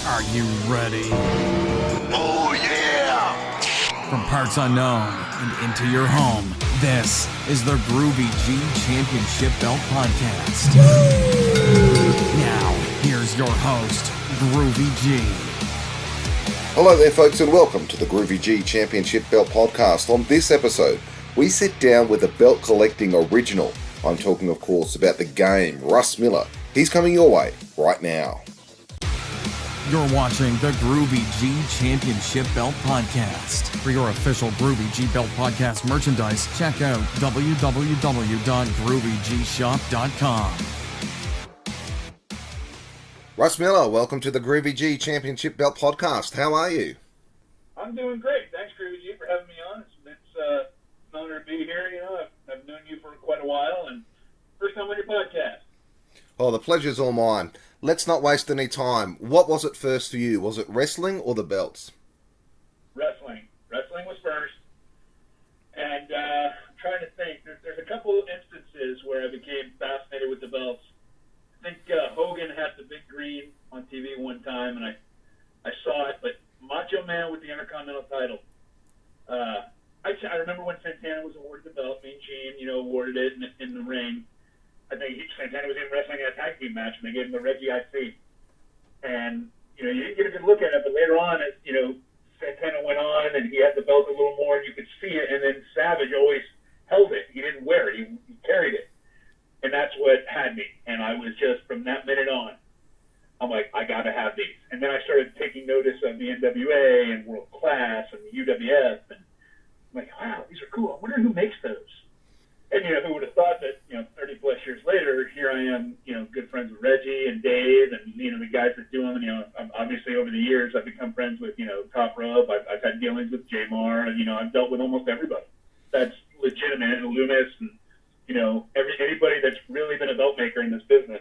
Are you ready? Oh, yeah! From parts unknown and into your home, this is the Groovy G Championship Belt Podcast. Now, here's your host, Groovy G. Hello there, folks, and welcome to the Groovy G Championship Belt Podcast. On this episode, we sit down with a belt collecting original. I'm talking, of course, about the game, Russ Miller. He's coming your way right now. You're watching the Groovy G Championship Belt Podcast. For your official Groovy G Belt Podcast merchandise, check out www.groovygshop.com. Russ Miller, welcome to the Groovy G Championship Belt Podcast. How are you? I'm doing great. Thanks, Groovy G, for having me on. It's an honor to be here. You know, I've known you for quite a while, and first time on your podcast. Oh, the pleasure's all mine. Let's not waste any time. What was it first for you? Was it wrestling or the belts? Wrestling. Wrestling was first. And I'm trying to think. There's a couple of instances where I became fascinated with the belts. I think Hogan had the big green on TV one time, and I saw it, but Macho Man with the Intercontinental title. I remember when Santana was awarded the belt. Me and Gene, awarded it in the ring. I think Santana was even wrestling in a tag team match, and they gave him the Reggie IC. And, you didn't get a good look at it, but later on, as, Santana went on, and he had the belt a little more, and you could see it, and then Savage always held it. He didn't wear it. He carried it. And that's what had me. And I was just, from that minute on, I'm like, I got to have these. And then I started taking notice of the NWA and World Class and the UWF, and I'm like, wow, these are cool. I wonder who makes those. And, who would have thought that, 30 plus years later, here I am, good friends with Reggie and Dave and, the guys that do them. Obviously over the years, I've become friends with, Top Rope. I've had dealings with J-Mar. I've dealt with almost everybody that's legitimate, and Loomis, and, anybody that's really been a belt maker in this business.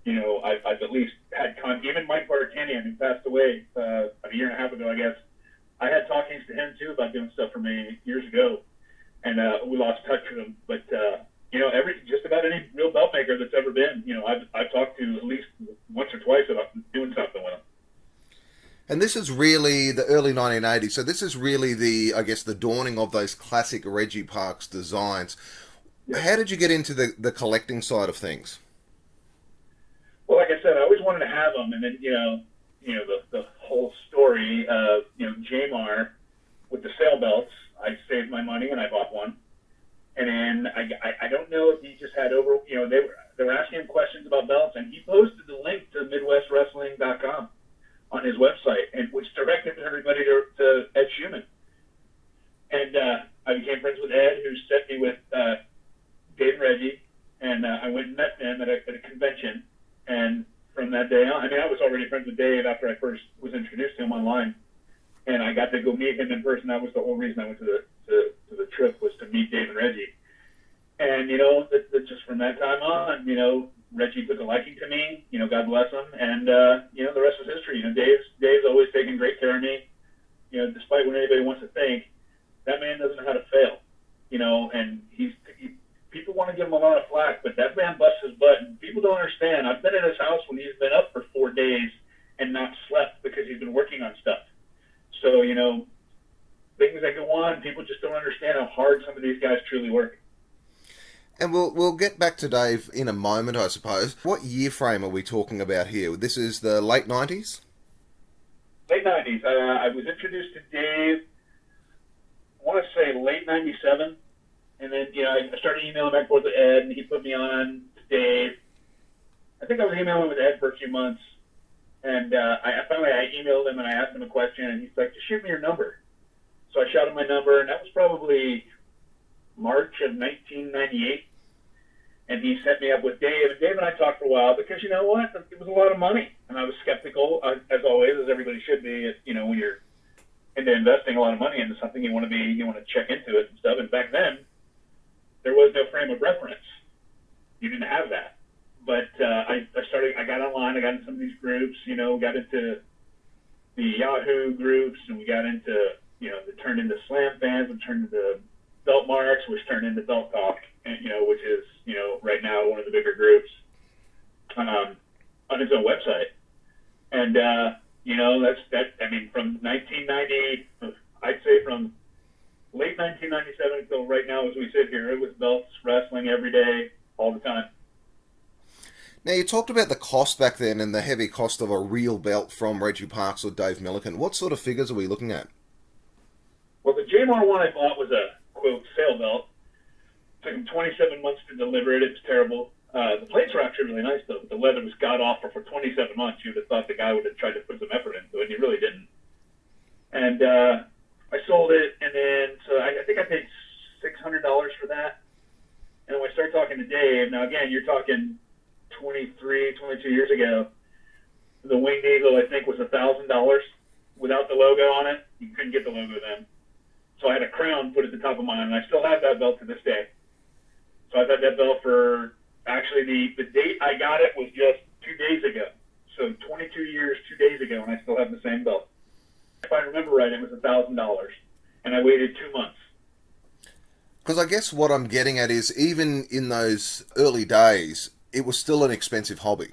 I've at least had even Mike Bartanian, who passed away a year and a half ago, I guess. I had talkings to him, too, about doing stuff for me years ago. And we lost touch with him, but just about any real belt maker that's ever been, I've talked to at least once or twice about doing something with them. And this is really the early 1980s, so this is really the dawning of those classic Reggie Parks designs. Yeah. How did you get into the collecting side of things? Well, like I said, I always wanted to have them, and then the whole story of J-Mar with the sale belts. I saved my money and I bought one. And then I don't know if he just had they were asking him questions about belts, and he posted the link to MidwestWrestling.com on his website, and which directed everybody to Ed Schumann. And I became friends with Ed, who set me with Dave and Reggie, and I went and met them at a convention. And from that day on, I was already friends with Dave after I first was introduced to him online. And I got to go meet him in person. That was the whole reason I went to the trip, was to meet Dave and Reggie. And, just from that time on, Reggie took a liking to me, God bless him. And, the rest is history. Dave's always taken great care of me. Despite what anybody wants to think, that man doesn't know how to fail. And people want to give him a lot of flack, but that man busts his butt. And people don't understand. I've been at his house when he's been up for 4 days and not slept because he's been working on stuff. So, things that go on, people just don't understand how hard some of these guys truly work. And we'll get back to Dave in a moment, I suppose. What year frame are we talking about here? This is the late 90s? Late 90s. I was introduced to Dave, I want to say late 97. And then, I started emailing back and forth with Ed, and he put me on to Dave. I think I was emailing with Ed for a few months. And I emailed him and I asked him a question, and he's like, just shoot me your number. So I shot him my number, and that was probably March of 1998. And he set me up with Dave. And Dave and I talked for a while because, you know what? It was a lot of money. And I was skeptical, as always, as everybody should be. When you're into investing a lot of money into something, you want to check into it and stuff. And back then, there was no frame of reference. You didn't have that. But I got online, I got into some of these groups, got into the Yahoo groups, and we got into, it turned into Slam Fans, and turned into Belt Marks, which turned into Belt Talk, and, which is, right now one of the bigger groups on its own website. And, I mean, from 1990, I'd say from late 1997 until right now as we sit here, it was belts, wrestling every day, all the time. Now, you talked about the cost back then and the heavy cost of a real belt from Reggie Parks or Dave Milliken. What sort of figures are we looking at? Well, the JMR one I bought was a, quote, sale belt. It took him 27 months to deliver it. It was terrible. The plates were actually really nice, though, but the leather was god-awful for 27 months. You would have thought the guy would have tried to put some effort into it, and he really didn't. And I sold it, and then, so I think I paid $600 for that. And when I started talking to Dave, now again, you're talking 23, 22 years ago, the Winged Eagle, I think, was $1,000 without the logo on it. You couldn't get the logo then. So I had a crown put at the top of mine, and I still have that belt to this day. So I've had that belt for, actually, the date I got it was just 2 days ago. So 22 years, 2 days ago, and I still have the same belt. If I remember right, it was $1,000, and I waited 2 months. Because I guess what I'm getting at is, even in those early days, it was still an expensive hobby.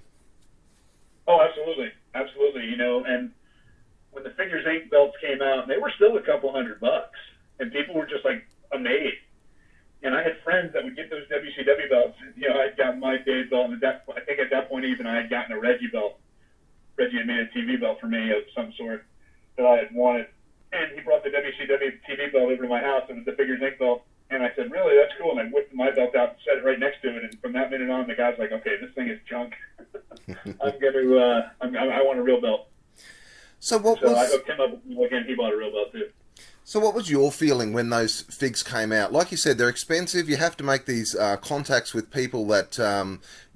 Oh, absolutely. Absolutely. And when the Figures Inc. belts came out, they were still a couple $100. And people were just like amazed. And I had friends that would get those WCW belts. I'd gotten my Dave belt, and I think at that point even I had gotten a Reggie belt. Reggie had made a TV belt for me of some sort that I had wanted. And he brought the WCW TV belt over to my house, and it was the Figures Inc. belt. And I said, really, that's cool. And I whipped my belt out and set it right next to it. And from that minute on, the guy's like, okay, this thing is junk. I want a real belt. So I hooked him up again. He bought a real belt too. So what was your feeling when those figs came out? Like you said, they're expensive. You have to make these contacts with people that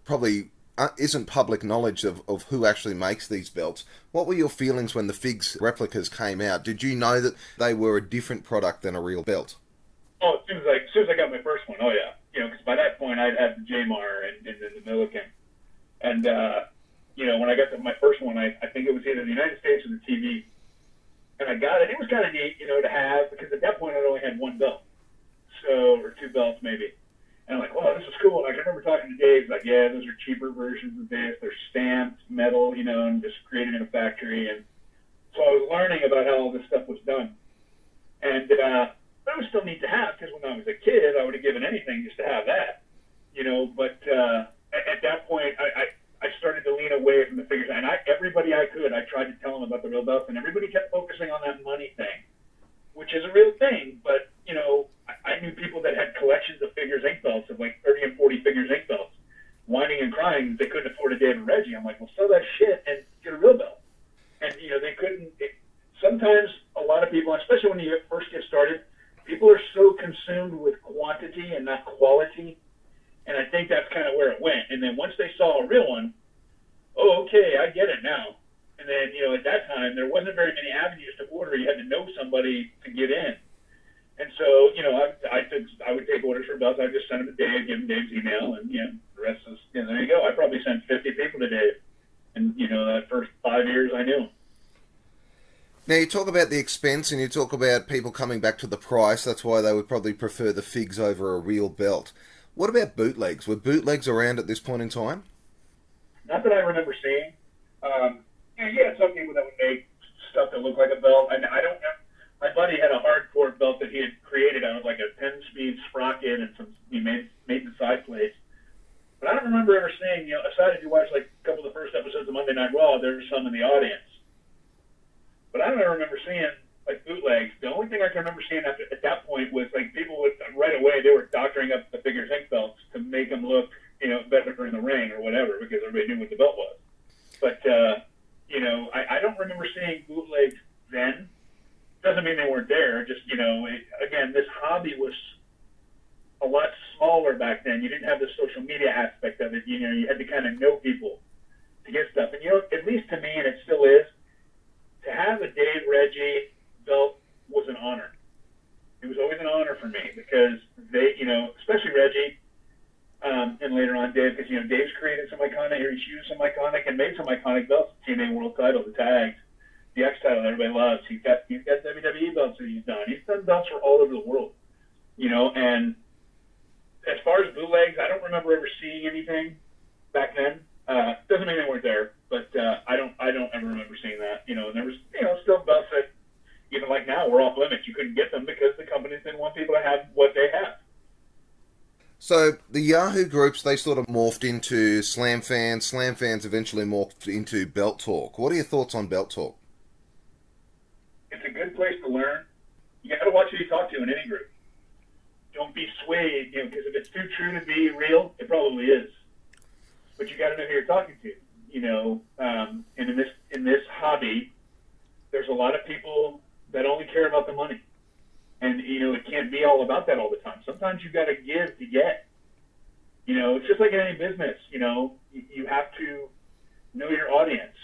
probably isn't public knowledge of who actually makes these belts. What were your feelings when the figs replicas came out? Did you know that they were a different product than a real belt? Oh, as soon as I got my first one, oh yeah. Because by that point I'd had the JMR and the Milliken. And, when I got my first one, I think it was either the United States or the TV. And I got it. It was kind of neat, to have, because at that point I'd only had one belt. Or two belts maybe. And I'm like, wow, this is cool. And I remember talking to Dave, like, yeah, those are cheaper versions of this. They're stamped metal, and just created in a factory. And so I was learning about how all this stuff was done. And, but it was still neat to have, because when I was a kid, I would have given anything just to have that, But at that point, I started to lean away from the figures, and everybody I could, I tried to tell them about the real belts, and everybody kept focusing on that money thing, which is a real thing. But I knew people that had collections of Figures Inc. belts, of like 30 and 40 Figures Inc. belts, whining and crying that they couldn't afford a Dave and Reggie. I'm like, well, sell that shit and get a real belt. And they couldn't. Sometimes a lot of people, especially when you first get started, people are so consumed with quantity and not quality. And I think that's kind of where it went. And then once they saw a real one, oh, okay, I get it now. And then, at that time, there wasn't very many avenues to order. You had to know somebody to get in. And so, I would take orders for belts. I would just send them to Dave, give him Dave's email, and, the rest is, there you go. I probably sent 50 people to Dave. And, that first 5 years I knew him. Now, you talk about the expense and you talk about people coming back to the price. That's why they would probably prefer the figs over a real belt. What about bootlegs? Were bootlegs around at this point in time? Not that I remember seeing. You had some people that would make stuff that looked like a belt. And I don't know. My buddy had a hardcore belt that he had created out of like a 10-speed sprocket and he made the side plates. But I don't remember ever seeing, aside if you watch like a couple of the first episodes of Monday Night Raw, there were some in the audience. But I don't ever remember seeing like bootlegs. The only thing I can remember seeing at that point was like people would right away, they were doctoring up the Figures Inc. belts to make them look, better in the ring or whatever, because everybody knew what the belt was. But, I don't remember seeing bootlegs then. Doesn't mean they weren't there. Just, again, this hobby was a lot smaller back then. You didn't have the social media aspect of it. You had to kind of know people to get stuff. And, at least to me, and it still is, to have a Dave Reggie belt was an honor. It was always an honor for me because they, especially Reggie, and later on Dave, because, Dave's created some iconic, or he's used some iconic and made some iconic belts. The TNA World Title, the tags, the X Title that everybody loves. He's got WWE belts that he's done. He's done belts for all over the world, and as far as bootlegs, I don't remember ever seeing anything back then. Doesn't mean they weren't there. But I don't ever remember seeing that. And there was still belts that even like now we're off limits. You couldn't get them because the companies didn't want people to have what they have. So the Yahoo groups, they sort of morphed into Slam Fans. Slam Fans eventually morphed into Belt Talk. What are your thoughts on Belt Talk? It's a good place to learn. You got to watch who you talk to in any group. Don't be swayed, because if it's too true to be real, it probably is. But you got to know who you're talking to, and in this hobby, there's a lot of people that only care about the money, and it can't be all about that all the time. Sometimes you got to give to get. It's just like in any business. You have to know your audience.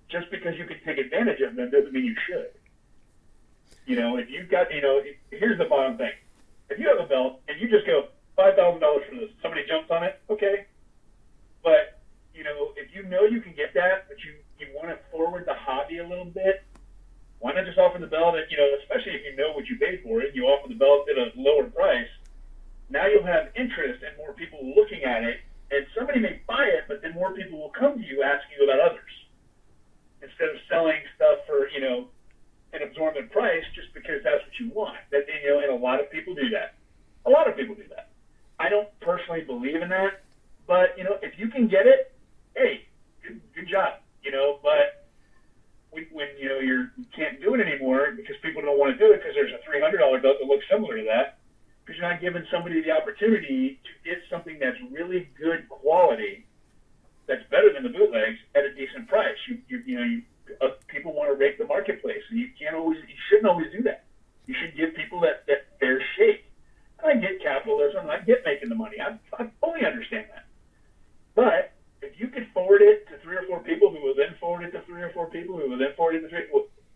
Just because you can take advantage of them doesn't mean you should. If you've got, here's the bottom thing. If you have a belt and you just go $5,000 for this, somebody jumps on it, okay. But, if you know you can get that, but you want to forward the hobby a little bit, why not just offer the belt at, especially if you know what you paid for it, you offer the belt at a lower price. Now you'll have interest and more people looking at it, and somebody may buy it, but then more people will come to you asking you about others. Instead of selling stuff for, an absorbent price just because that's what you want. And a lot of people do that. A lot of people do that. I don't personally believe in that, but if you can get it, hey, good job. But when you can't do it anymore because people don't want to do it because there's a $300 belt that looks similar to that, because you're not giving somebody the opportunity to get something that's really good quality, that's better than the bootlegs at a decent price. People want to rake the marketplace, and you shouldn't always do that. You should give people that fair shake. And I get capitalism, and I get making the money. I fully understand that. But if you could forward it to 3 or 4 people who will then forward it to 3 or 4 people who will then forward it to 3,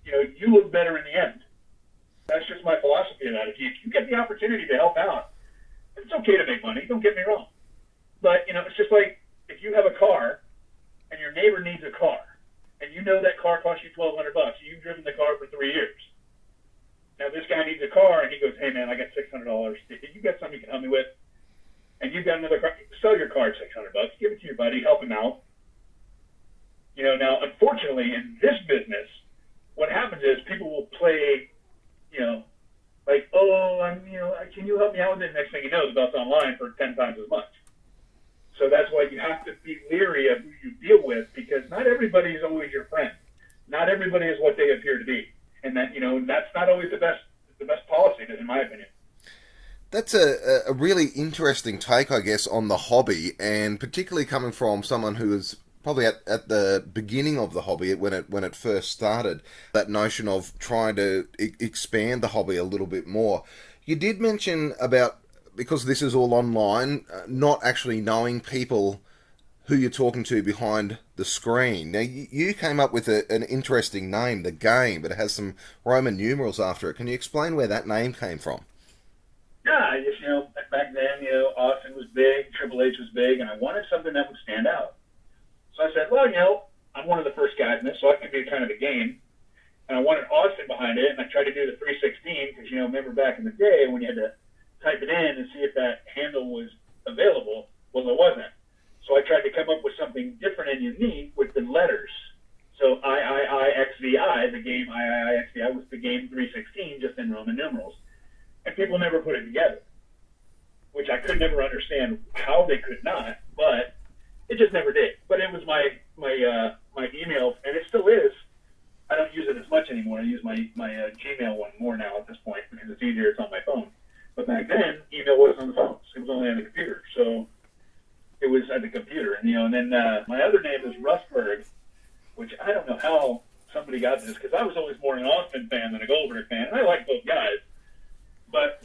you look better in the end. That's just my philosophy of that. If you get the opportunity to help out, it's okay to make money. Don't get me wrong. But, it's just like if you have a car and your neighbor needs a car, and that car costs you $1,200. You've driven the car for 3 years. Now this guy needs a car, and he goes, "Hey man, I got $600. You got something you can help me with?" And you've got another car. Sell your car at $600. Give it to your buddy. Help him out. Now unfortunately in this business, what happens is people will play, like, "Oh, can you help me out with it?" Next thing you know, the belt's online for 10 times as much. So that's why you have to be leery of who you deal with, because not everybody is always your friend. Not everybody is what they appear to be, and that that's not always the best policy, in my opinion. That's a really interesting take, I guess, on the hobby, and particularly coming from someone who is probably at the beginning of the hobby when it first started. That notion of trying to expand the hobby a little bit more. You did mention about, because this is all online, not actually knowing people who you're talking to behind the screen. Now, you came up with an interesting name, The Game, but it has some Roman numerals after it. Can you explain where that name came from? Yeah, back then, Austin was big, Triple H was big, and I wanted something that would stand out. So I said, well, I'm one of the first guys in this, so I could be kind of a game. And I wanted Austin behind it, and I tried to do the 316, because, remember back in the day when you had to type it in and see if that handle was available. Well, it wasn't. So I tried to come up with something different and unique with the letters. So IIIXVI, the game IIIXVI was the game 316, just in Roman numerals. And people never put it together, which I could never understand how they could not, but it just never did. But it was my email, and it still is. I don't use it as much anymore. I use my Gmail one more now at this point because it's easier. It's on my phone. But back then, email wasn't on the phones. It was only on the computer. So it was at the computer. And then my other name is Russberg, which I don't know how somebody got this, because I was always more an Austin fan than a Goldberg fan. And I like both guys. But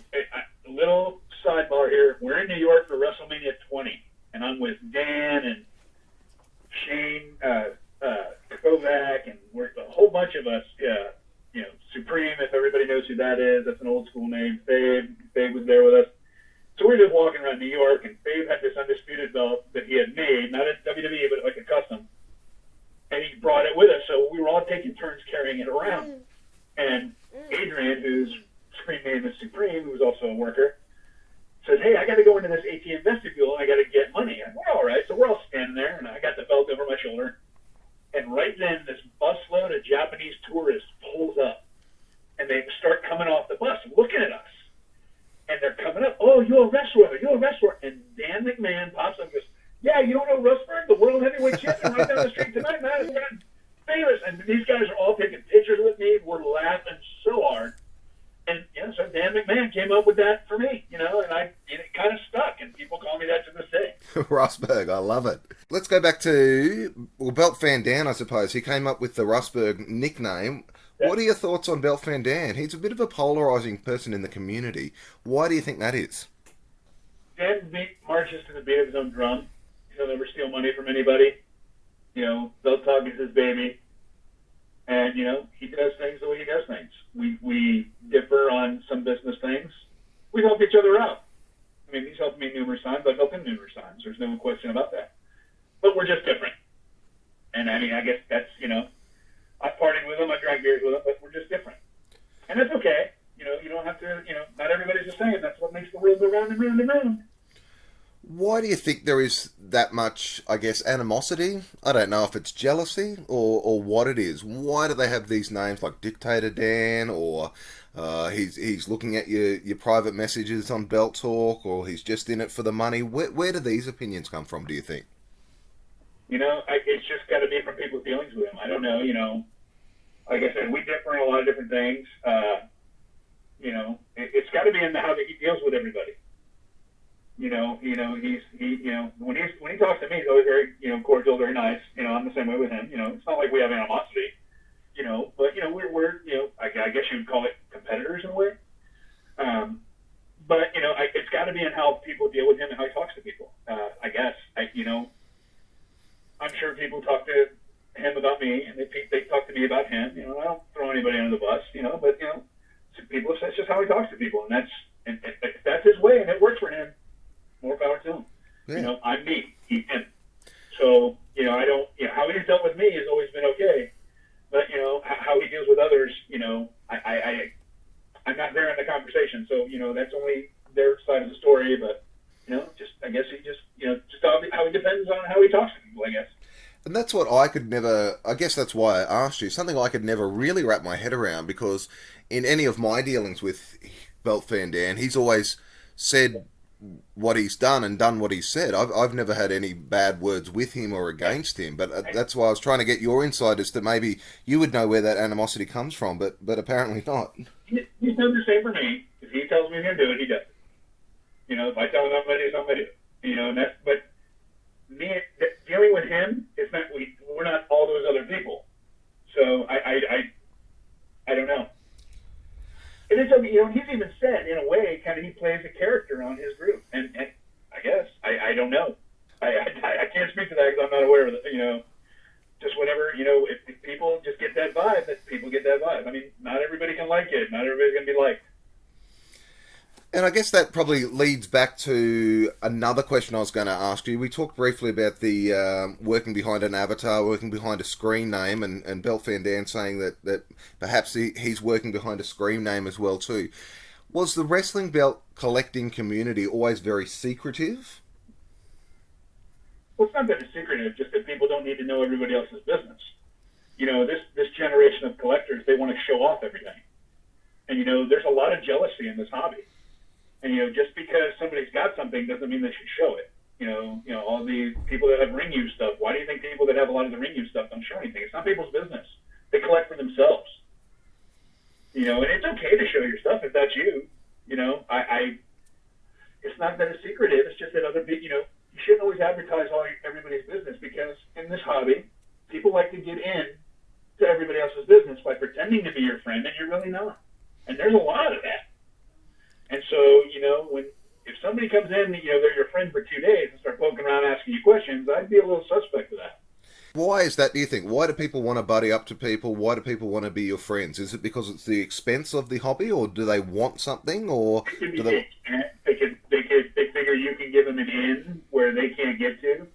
a little sidebar here. We're in New York for WrestleMania 20. And I'm with Dan and Shane Kovac, and we're a whole bunch of us, Supreme, if everybody knows who that is. That's an old school name. Fabe was there with us. So we're just walking around New York, and Fabe had this undisputed belt that he had made, not at WWE, but like a custom. And he brought it with us, so we were all taking turns carrying it around. And Adrian, whose screen name is Supreme, who's also a worker, says, "Hey, I got to go into this ATM vestibule, and I got to get money." And we're all right. So we're all standing there, and I got the belt over my shoulder. And right then, this busload of Japanese tourists pulls up, and they start coming off the bus, looking at us. And they're coming up, oh, you're a wrestler, you're a wrestler. And Dan McMahon pops up and goes, yeah, you don't know Russ, the world heavyweight champion, right down the street tonight, man. It's famous. And these guys are all taking pictures with me. We're laughing so hard. And, so Dan McMahon came up with that for me, and it kind of stuck. And people call me that to this day. Russberg, I love it. Let's go back to, Belt Van Dam, I suppose. He came up with the Russberg nickname. Yeah. What are your thoughts on Belt Van Dam? He's a bit of a polarizing person in the community. Why do you think that is? Dan marches to the beat of his own drum. He'll never steal money from anybody. Belt Talk is his baby. And, he does things the way he does things. We differ on some business things. We help each other out. I mean, he's helped me numerous times. I've helped him numerous times. There's no question about that. But we're just different. And, I guess that's, I partied with him, I drank beers with him, but we're just different. And that's okay. You don't have to, not everybody's the same. That's what makes the world go round and round and round. Why do you think there is that much, I guess, animosity? I don't know if it's jealousy or what it is. Why do they have these names like Dictator Dan, or he's looking at your private messages on Belt Talk, or he's just in it for the money? Where do these opinions come from, do you think? It's just got to be from people's dealings with him. I don't know, like I said, we differ in a lot of different things. It's got to be in how he deals with everybody. When he talks to me, he's always very, cordial, very nice. I'm the same way with him. It's not like we have animosity. But we're I guess you would call it competitors in a way. But it's got to be in how people deal with him and how he talks to people. I guess I'm sure people talk to him about me, and they talk to me about him. I don't throw anybody under the bus. But people, that's just how he talks to people, and that's his way, and it works for him. More power to him. Yeah. I'm me. He's him. So, I don't, how he's dealt with me has always been okay. But, how he deals with others, I'm not there in the conversation. So, that's only their side of the story. But, I guess he just how he depends on how he talks to people, I guess. And that's what I guess that's why I asked you. Something I could never really wrap my head around, because in any of my dealings with Belt Van Dam, he's always said what he's done and done what he's said. I've never had any bad words with him or against him, but that's why I was trying to get your insight as to maybe you would know where that animosity comes from, but apparently not. He's done the same for me. If he tells me he's going to do it, he does it. If I tell him I'm going to do something, I do it. But me, dealing with him, it's not, we're not all those other people. So I don't know. And it's, he's even said, in a way, kind of he plays a character on his group. And I guess, I don't know. I can't speak to that because I'm not aware of it, just whenever, if people just get that vibe, that people get that vibe. I mean, not everybody can like it. Not everybody's going to be liked. And I guess that probably leads back to another question I was going to ask you. We talked briefly about the working behind an avatar, working behind a screen name, and Belt Van Dam saying that perhaps he's working behind a screen name as well too. Was the wrestling belt collecting community always very secretive? Well, it's not that it's secretive, just that people don't need to know everybody else's business. This generation of collectors, they want to show off everything. And, there's a lot of jealousy in this hobby. And, just because somebody's got something doesn't mean they should show it. All the people that have ring use stuff, why do you think people that have a lot of the ring use stuff don't show anything? It's not people's business. They collect for themselves. And it's okay to show your stuff if that's you. It's not that it's secretive. It's just that other people, you shouldn't always advertise everybody's business, because in this hobby, people like to get in to everybody else's business by pretending to be your friend, and you're really not. And there's a lot of that. And so, if somebody comes in, they're your friend for 2 days and start poking around asking you questions, I'd be a little suspect of that. Why is that, do you think? Why do people want to buddy up to people? Why do people want to be your friends? Is it because it's the expense of the hobby, or do they want something, or do they figure you can give them an in where they can't get to?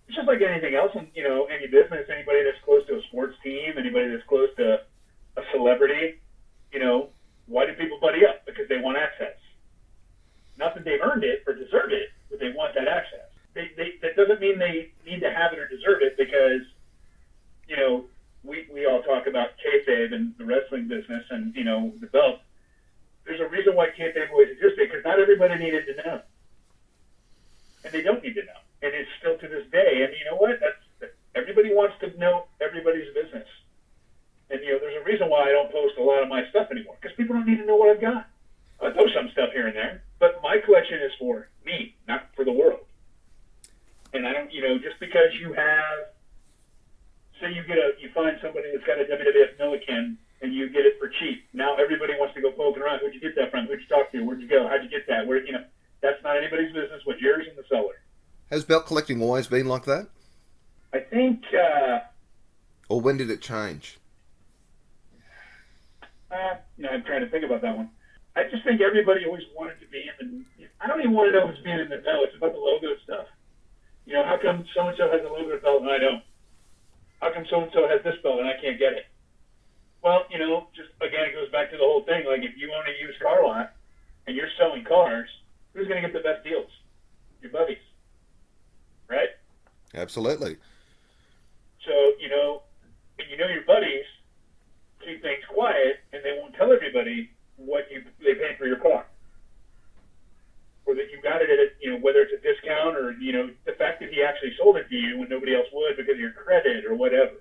It's just like anything else in, any business. Anybody that's close to a sports team, anybody that's close to a celebrity, why do people buddy up? Because they want access. Not that they've earned it or deserve it, but they want that access. That doesn't mean they need to have it or deserve it, because, we all talk about kayfabe and the wrestling business and, the belt. There's a reason why kayfabe always existed, because not everybody needed to know. And they don't need to know. And it's still to this day. And you know what? Everybody wants to know everybody's business. And, there's a reason why I don't post a lot of my stuff anymore, because people don't need to know what I've got. I post some stuff here and there, but my collection is for me, not for the world. And I don't, just because you have, say you find somebody that's got a WWF Milliken and you get it for cheap. Now everybody wants to go poking around. Who'd you get that from? Who'd you talk to? Where'd you go? How'd you get that? That's not anybody's business but yours and the seller. Has belt collecting always been like that? I think, or when did it change? I'm trying to think about that one. I just think everybody always wanted to be in the, I don't even want to know who's being in the belt. It's about the logo stuff. How come so-and-so has a logo belt and I don't? How come so-and-so has this belt and I can't get it? Well, just, again, it goes back to the whole thing. Like, if you own a used car lot and you're selling cars, who's going to get the best deals? Your buddies. Right? Absolutely. So, and your buddies keep things quiet and they won't tell everybody what they paid for your car. Or that you got it at whether it's a discount or, the fact that he actually sold it to you when nobody else would because of your credit or whatever.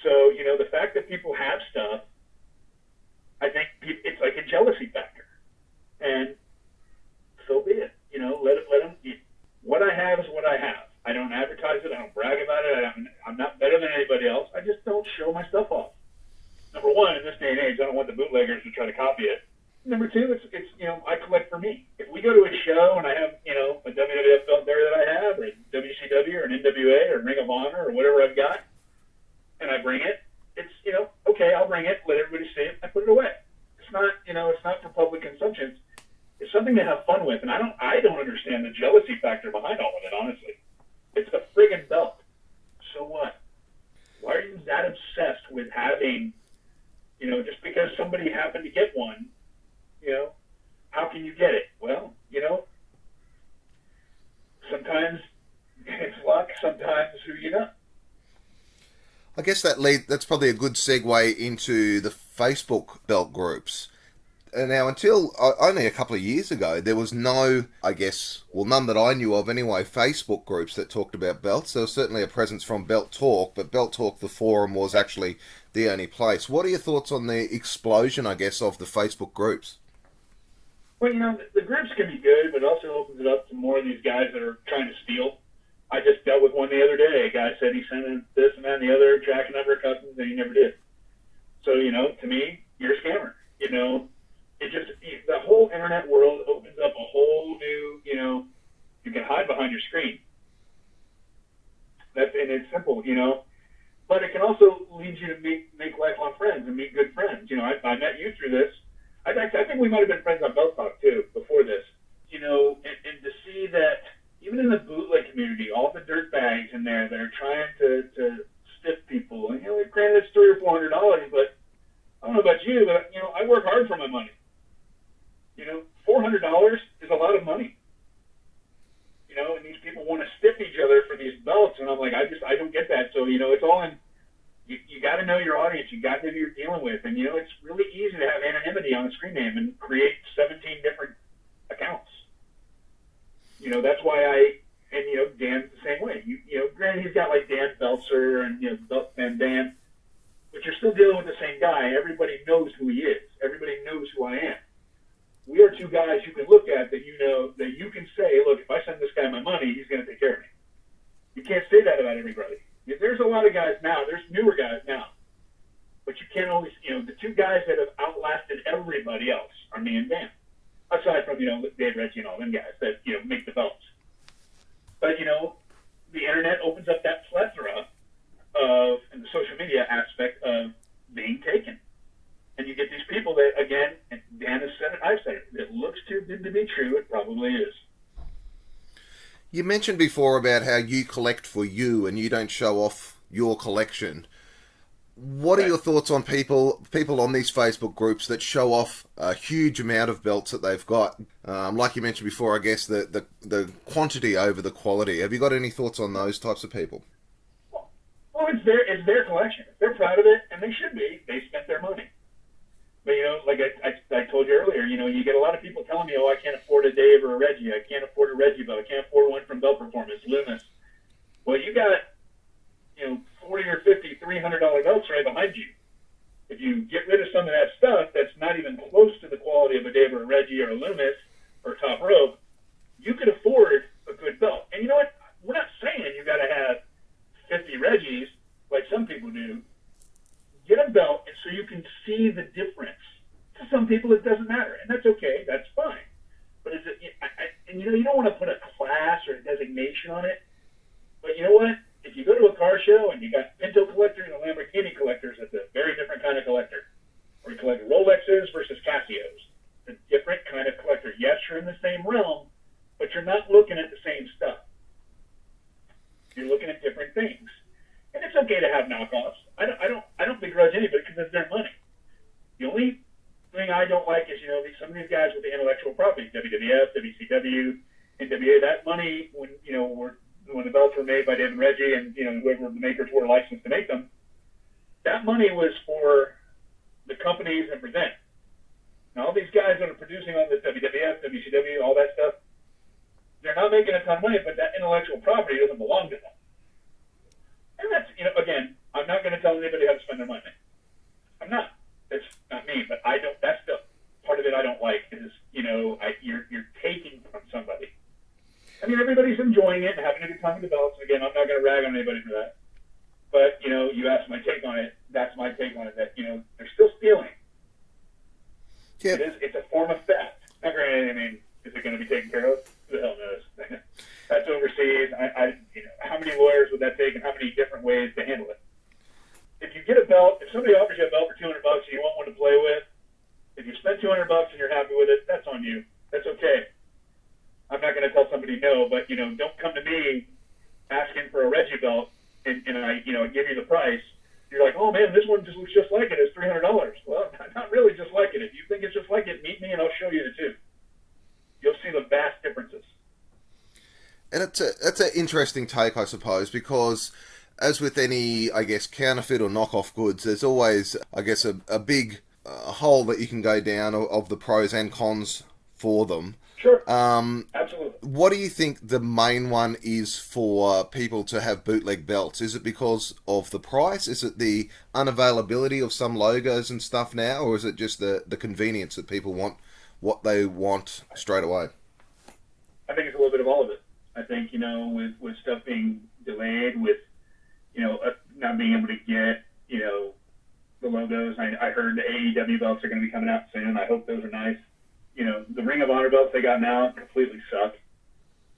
So, the fact that people have stuff, I think it's like a jealousy factor. And so be it. Let them, what I have is what I have. I don't advertise it. I don't brag about it. I'm not better than anybody else. I just don't show my stuff off. Number one, in this day and age, I don't want the bootleggers to try to copy it. Number two, it's I collect for me. If we go to a show and I have, a WWF belt there that I have, or a WCW or an NWA or Ring of Honor or whatever I've got, and I bring it, it's, okay, I'll bring it, let everybody see it, I put it away. It's not, it's not for public consumption. It's something to have fun with, and I don't understand the jealousy factor behind all of it, honestly. It's a friggin' belt. So what? Why are you that obsessed with having, just because somebody happened to get one, how can you get it? Well, sometimes it's luck, sometimes who you know. I guess that's probably a good segue into the Facebook belt groups. And now, until only a couple of years ago, there was no, none that I knew of anyway, Facebook groups that talked about belts. There was certainly a presence from Belt Talk, but Belt Talk, the forum, was actually the only place. What are your thoughts on the explosion, of the Facebook groups? Well, the groups can be good, but it also opens it up to more of these guys that are trying to steal. I just dealt with one the other day. A guy said he sent in this and that and the other, tracking number of customers, and he never did. So, to me, you're a scammer. The whole internet world opens up a whole new, you can hide behind your screen. And it's simple, but it can also lead you to make lifelong friends and meet good friends. I met you through this. I think we might have been friends on Belt Talk too before this, and to see that even in the bootleg community, all the dirt bags in there that are trying to stiff people, and granted it's $300 or $400, but I don't know about you, but I work hard for my money. $400 is a lot of money. And these people want to stiff each other for these belts, and I'm like, I don't get that. So it's all in. You got to know your audience. You got to know who you're dealing with, and it's really easy to have anonymity on a screen name and create 17 different accounts. That's why Dan's the same way. Granted he's got like Dan Belzer and and Dan, but you're still dealing with the same guy. Everybody knows who he is. Everybody knows who I am. We are two guys you can look at that that you can say, look, if I send this guy my money, he's going to take care of me. You can't say that about everybody. There's a lot of guys now. There's newer guys now. But you can't always, the two guys that have outlasted everybody else are me and Dan. Aside from, Dave Reggie and all them guys that, make the belts. But, the internet opens up that plethora of, and the social media aspect of being taken. And you get these people that, again, and Dan has said it, I've said it, it looks too good to be true. It probably is. You mentioned before about how you collect for you and you don't show off your collection. What are your thoughts on people on these Facebook groups that show off a huge amount of belts that they've got? Like you mentioned before, I guess the quantity over the quality. Have you got any thoughts on those types of people? Well, it's it's their collection. If they're proud of it, and they should be, they spent their money. But, like I told you earlier, you get a lot of people telling me, oh, I can't afford a Dave or a Reggie. I can't afford a Reggie belt. I can't afford one from Belt Performance, Loomis. Well, you got, $40 or $50, $300 belts right behind you. If you get rid of some of that stuff that's not even close to the quality of a Dave or a Reggie or a Loomis or Top Rope, you could afford a good belt. And you know what? We're not saying you got to have 50 Reggies like some people do. Get a belt and so you can see the difference. To some people, it doesn't matter, and that's okay. That's fine. But you don't want to put a class or a designation on it. But you know what? If you go to a car show and you got Pinto collectors and Lamborghini collectors, that's a very different kind of collector. Or you collect Rolexes versus Casios. It's a different kind of collector. Yes, you're in the same realm, but you're not looking at the same stuff. You're looking at different things. And it's okay to have knockoffs. I don't begrudge anybody because it's their money. The only thing I don't like is, some of these guys with the intellectual property, WWF, WCW, NWA, that money, when the belts were made by David Reggie and, whoever the makers were licensed to make them, that money was for the companies and for them. Now, all these guys that are producing all this WWF, WCW, all that stuff, they're not making a ton of money, but that intellectual property doesn't belong to them. And that's, again, I'm not going to tell anybody how to spend their money. I'm not. It's not me, but that's the part of it I don't like is, you're taking from somebody. I mean, everybody's enjoying it and having a good time with the belts. Again, I'm not going to rag on anybody for that. But, you asked my take on it. That's my take on it, that, they're still stealing. Yeah. It's a form of theft. Not granted, I mean, is it going to be taken care of? Who the hell knows? That's overseas. How many lawyers would that take, and how many different ways to handle it? If you get a belt, if somebody offers you a belt for $200 and you want one to play with, if you spend $200 and you're happy with it, that's on you. That's okay. I'm not going to tell somebody no, but don't come to me asking for a Reggie belt and I give you the price. You're like, oh man, this one just looks just like it. It's $300. Well, not really just like it. If you think it's just like it, meet me and I'll show you the two. You'll see the vast differences. And that's an interesting take, I suppose, because as with any, I guess, counterfeit or knockoff goods, there's always, I guess, a big hole that you can go down of the pros and cons for them. Sure. Absolutely. What do you think the main one is for people to have bootleg belts? Is it because of the price? Is it the unavailability of some logos and stuff now? Or is it just the convenience that people want what they want straight away? I think it's a little bit of all of it. I think, with stuff being delayed, with, not being able to get, the logos. I heard the AEW belts are going to be coming out soon. I hope those are nice. The Ring of Honor belts they got now completely suck.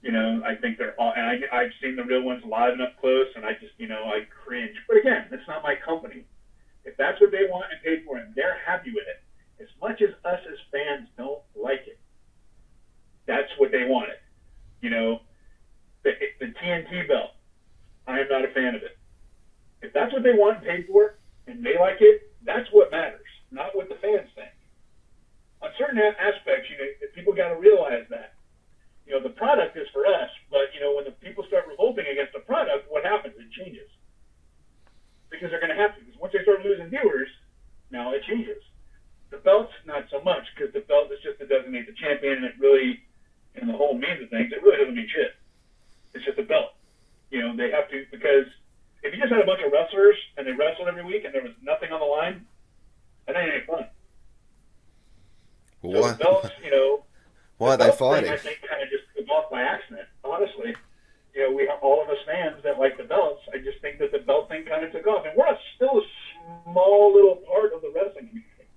I think they're all, and I've seen the real ones live and up close, and I just, I cringe. But again, it's not my company. If that's what they want and paid for it, they're happy with it. As much as us as fans don't like it, that's what they wanted. The TNT belt, I am not a fan of it. If that's what they want and paid for, and they like it, that's what matters, not what the fans think. On certain aspects, people got to realize that. The product is for us, but, when the people start revolting against the product, what happens? It changes. Because they're going to have to. Because once they start losing viewers, now it changes. The belt's not so much, because the belt is just to designate the champion, and it really, in the whole means of things, it really doesn't mean shit. It's just a belt. They have to, because if you just had a bunch of wrestlers and they wrestled every week and there was nothing on the line, that ain't any fun. Well, so the belts, why are they fighting? I think kind of just came off by accident. Honestly, we have all of us fans that like the belts. I just think that the belt thing kind of took off, and we're still a small little part of the wrestling community,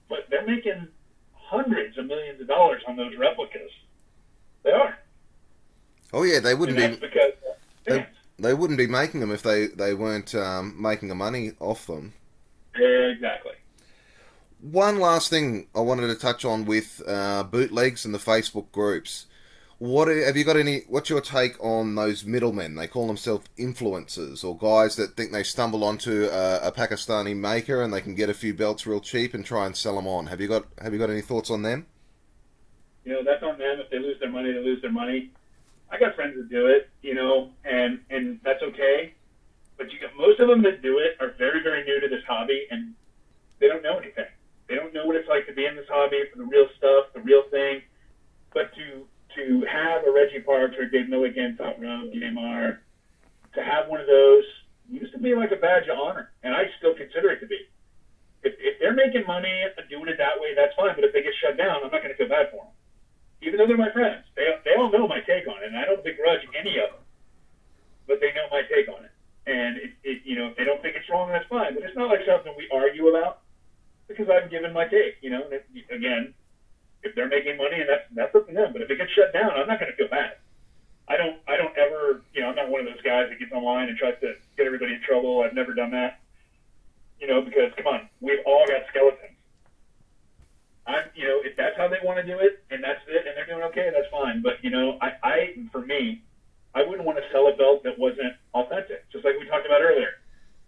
but they're making hundreds of millions of dollars on those replicas. They are. Oh yeah, they wouldn't be because they wouldn't be making them if they weren't making the money off them. Exactly. One last thing I wanted to touch on with bootlegs and the Facebook groups. What's your take on those middlemen? They call themselves influencers, or guys that think they stumble onto a Pakistani maker and they can get a few belts real cheap and try and sell them on. Have you got any thoughts on them? That's on them. If they lose their money, they lose their money. I got friends that do it, and that's okay. But you got most of them that do it are very, very new to this hobby, and they don't know anything. They don't know what it's like to be in this hobby for the real stuff, the real thing. But to have a Reggie Parks or Dave Milligan, Top Row, DMR, to have one of those used to be like a badge of honor, and I still consider it to be. If they're making money and doing it that way, that's fine. But if they get shut down, I'm not going to feel bad for them. Even though they're my friends, they all know my take on it, and I don't begrudge any of them. But they know my take on it, and if they don't think it's wrong, that's fine. But it's not like something we argue about because I've given my take. And again, if they're making money, and that's up to them. But if it gets shut down, I'm not going to feel bad. I don't ever, I'm not one of those guys that gets online and tries to get everybody in trouble. I've never done that. Because come on, we've all got skeletons. If that's how they want to do it, and that's it, and they're doing okay, that's fine. But for me, I wouldn't want to sell a belt that wasn't authentic. Just like we talked about earlier,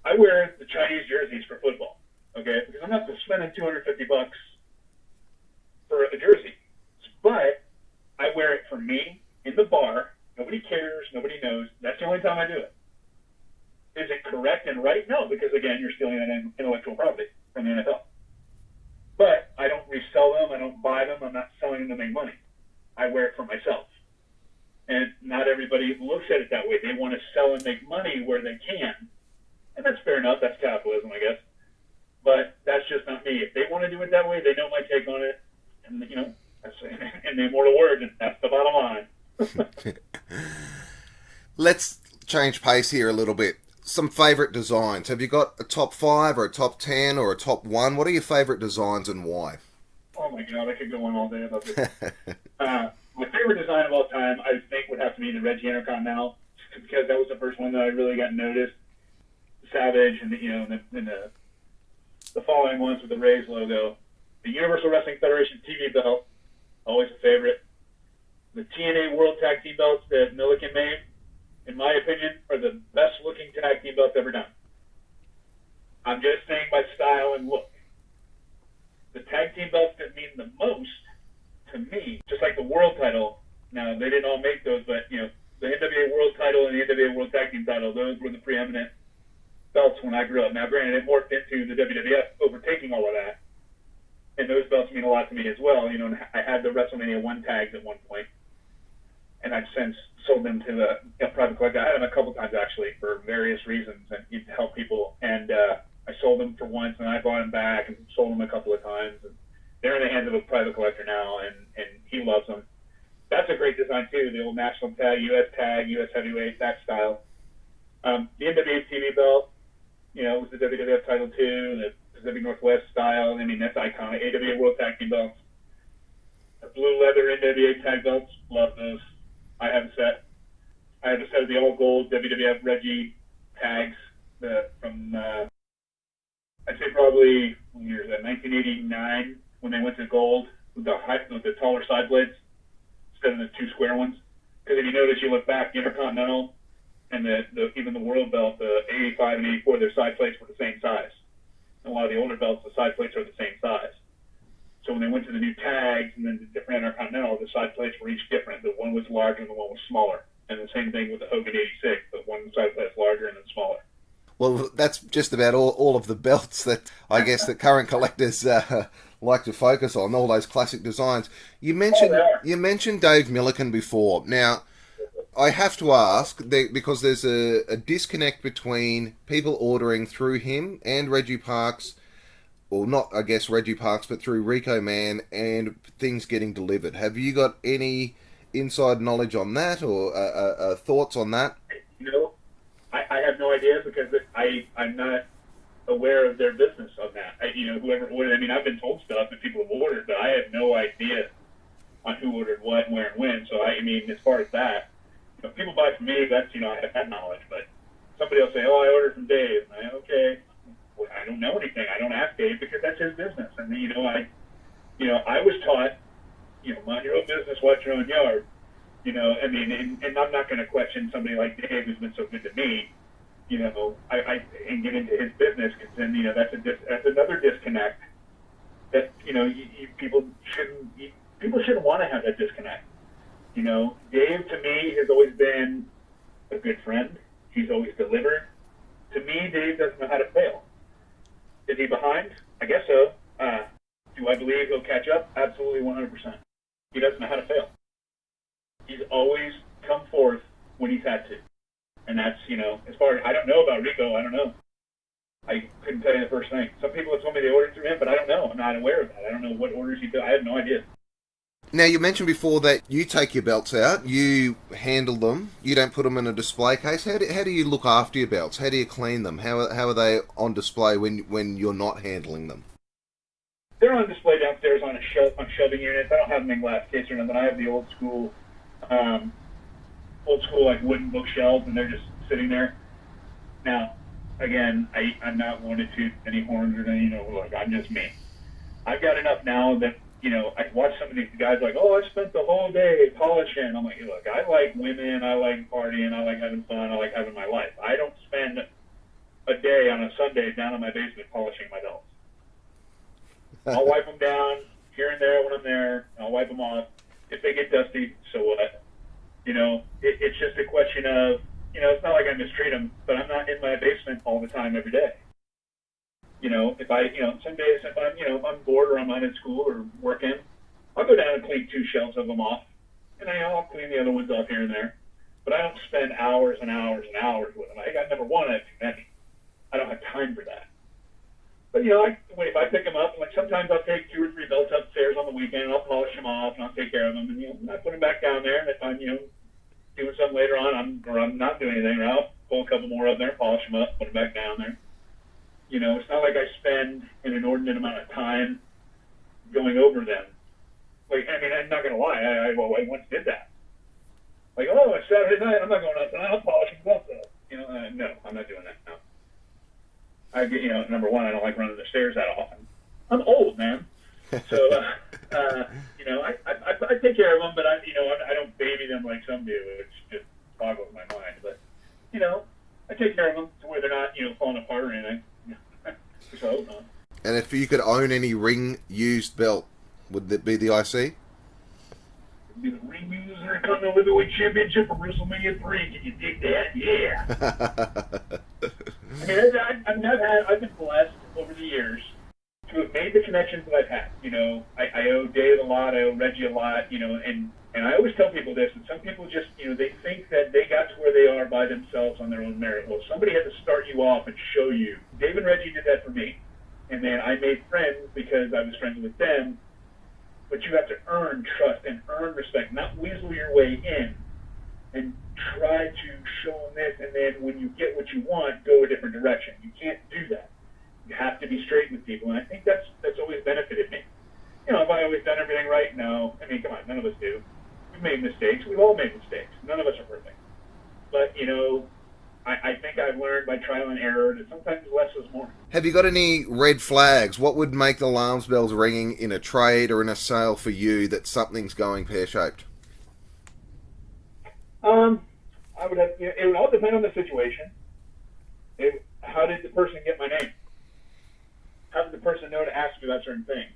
I wear the Chinese jerseys for football, okay? Because I'm not spending $250 for a jersey, but I wear it for me in the bar. Nobody cares. Nobody knows. That's the only time I do it. Is it correct and right? No, because again, you're stealing an intellectual property from the NFL. But I don't resell them. I don't buy them. I'm not selling them to make money. I wear it for myself. And not everybody looks at it that way. They want to sell and make money where they can. And that's fair enough. That's capitalism, I guess. But that's just not me. If they want to do it that way, they know my take on it. And, that's in the immortal words, and that's the bottom line. Let's change pace here a little bit. Some favourite designs. Have you got a top 5 or a top 10 or a top 1? What are your favourite designs and why? Oh my God, I could go on all day about this. My favorite design of all time, I think, would have to be the Reggie Intercontinental, because that was the first one that I really got noticed. Savage and the following ones with the Rays logo. The Universal Wrestling Federation TV belt, always a favorite. The TNA World Tag Team belts that Milliken made, in my opinion, are the best looking tag team belts ever done. I'm just saying by style and look. The tag team belts that mean the most to me, just like the world title. Now, they didn't all make those, but, the NWA World title and the NWA World Tag Team title, those were the preeminent belts when I grew up. Now, granted, it morphed into the WWF overtaking all of that. And those belts mean a lot to me as well. I had the WrestleMania 1 tags at one point. And I've since sold them to the private collector. I had them a couple times, actually, for various reasons and to help people. And I sold them for once, and I bought them back and sold them a couple of times. And they're in the hands of a private collector now, and he loves them. That's a great design, too, the old national tag, U.S. heavyweight, that style. The NWA TV belt, it was the WWF title, too, the Pacific Northwest style. I mean, that's iconic. AWA World Tag Team belts. The blue leather NWA tag belts, love those. I have a set. I have a set of the all gold WWF Reggie tags from, I'd say probably, what year is that, 1989, when they went to gold with the taller side blades instead of the 2 square ones. Because if you notice, you look back, the Intercontinental and even the World belt, the 85 and 84, their side plates were the same size. And a lot of the older belts, the side plates are the same size. So when they went to the new tags and then the different Intercontinental, the side plates were each different. The one was larger and the one was smaller. And the same thing with the Hogan 86. The one side plate's larger and then smaller. Well, that's just about all of the belts that I guess the current collectors like to focus on, all those classic designs. You mentioned Dave Milliken before. Now, I have to ask, because there's a disconnect between people ordering through him and Reggie Parks, well, not, I guess, Reggie Parks, but through Rico Man, and things getting delivered. Have you got any inside knowledge on that, or thoughts on that? I have no idea, because I'm not aware of their business on that. Whoever ordered, I've been told stuff that people have ordered, but I have no idea on who ordered what, where, and when. So, as far as that, if people buy from me, that's, I have that knowledge. But somebody will say, I ordered from Dave. And okay. Well, I don't know anything. I don't ask Dave, because that's his business. And, I was taught, mind your own business, watch your own yard. And I'm not going to question somebody like Dave who's been so good to me, and get into his business, because then, that's another disconnect that, people shouldn't want to have that disconnect. Dave, to me, has always been a good friend. He's always delivered. To me, Dave doesn't know how to fail. Is he behind? I guess so. Do I believe he'll catch up? Absolutely 100%. He doesn't know how to fail. He's always come forth when he's had to. And that's, as far as, I don't know about Rico, I don't know. I couldn't tell you the first thing. Some people have told me they ordered through him, but I don't know. I'm not aware of that. I don't know what orders he did. I have no idea. Now, you mentioned before that you take your belts out, you handle them, you don't put them in a display case. How do you look after your belts? How do you clean them? How are they on display when you're not handling them? They're on display downstairs on shelving units. I don't have them in glass case or nothing. I have the old school like wooden bookshelves, and they're just sitting there. Now, again, I'm not one to toot any horns or anything. Look, I'm just me. I've got enough now that I watch some of these guys like, oh, I spent the whole day polishing. I'm like, look, I like women, I like partying, I like having fun, I like having my life. I don't spend a day on a Sunday down in my basement polishing my belts. I'll wipe them down here and there when I'm there. I'll wipe them off. If they get dusty, so what? It's just a question of, it's not like I mistreat them, but I'm not in my basement all the time every day. If I, some days if I'm bored or I'm not in school or working, I'll go down and clean 2 shelves of them off, and I'll clean the other ones off here and there. But I don't spend hours and hours and hours with them. I got number one, I have too many. I don't have time for that. But if I pick them up, like sometimes I'll take 2 or 3 belts upstairs on the weekend, and I'll polish them off, and I'll take care of them, and I put them back down there. And if I'm doing something later on, I'm not doing anything, or I'll pull a couple more up there, polish them up, put them back down there. It's not like I spend an inordinate amount of time going over them. Like, I'm not going to lie, I once did that. Like, oh, it's Saturday night, I'm not going up tonight, I'll polish them up. No, I'm not doing that, no. I get, number one, I don't like running the stairs that often. I'm old, man. So, I take care of them, but I don't baby them like some do. It just boggles my mind. But, I take care of them to where they're not, falling apart or anything. So I hope not. And if you could own any ring-used belt, would that be the IC? It'd be the ring-used Intercontinental Heavyweight Championship of WrestleMania 3. Can you dig that? Yeah. I've been blessed over the years to have made the connections that I've had. I owe Dave a lot, I owe Reggie a lot, and I always tell people this, and some people just, they think that they got to where they are by themselves on their own merit. Well, somebody had to start you off and show you. Dave and Reggie did that for me. And then I made friends because I was friends with them. But you have to earn trust and earn respect, not weasel your way in and try to show them this, and then when you get what you want, go a different direction. You can't do that. You have to be straight with people, and I think that's always benefited me. Have I always done everything right? No. Come on, none of us do. We've made mistakes. We've all made mistakes. None of us are perfect. But, I think I've learned by trial and error that sometimes less is more. Have you got any red flags? What would make the alarm bells ringing in a trade or in a sale for you that something's going pear-shaped? I would have. It would all depend on the situation. How did the person get my name? How did the person know to ask me about certain things?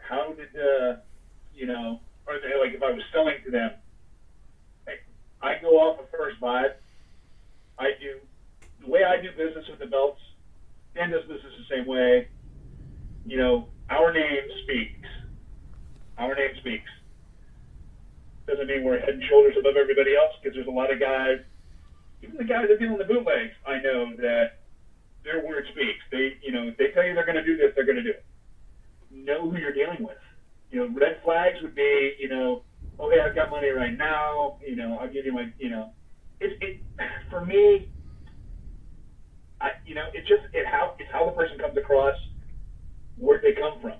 How did or like if I was selling to them, I go off of first vibe. The way I do business with the belts, Dan does business the same way. Our name speaks. Our name speaks. Doesn't mean we're head and shoulders above everybody else, because there's a lot of guys, even the guys that deal in the bootlegs, I know that their word speaks. If they tell you they're going to do this, they're going to do it. Know who you're dealing with. Red flags would be, okay, I've got money right now, I'll give you my, for me, it's how the person comes across, where they come from.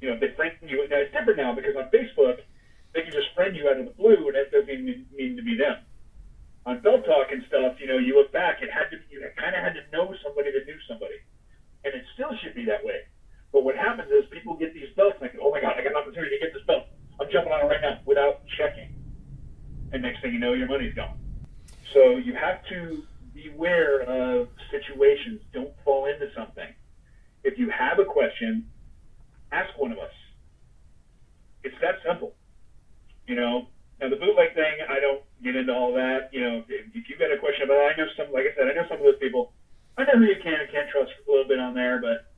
If they friend you, now it's different now because on Facebook, they can just friend you out of the blue, and that doesn't even mean to be them. On Belt Talk and stuff, you look back, you kind of had to know somebody that knew somebody, and it still should be that way. But what happens is people get these belts and they go, oh my God, I got an opportunity to get this belt. I'm jumping on it right now without checking. And next thing you know, your money's gone. So you have to beware of situations. Don't fall into something. If you have a question, ask one of us. It's that simple. Now the bootleg thing, I don't get into all that. If you got a question about it, like I said, I know some of those people. I know who you can and can't trust a little bit on there, but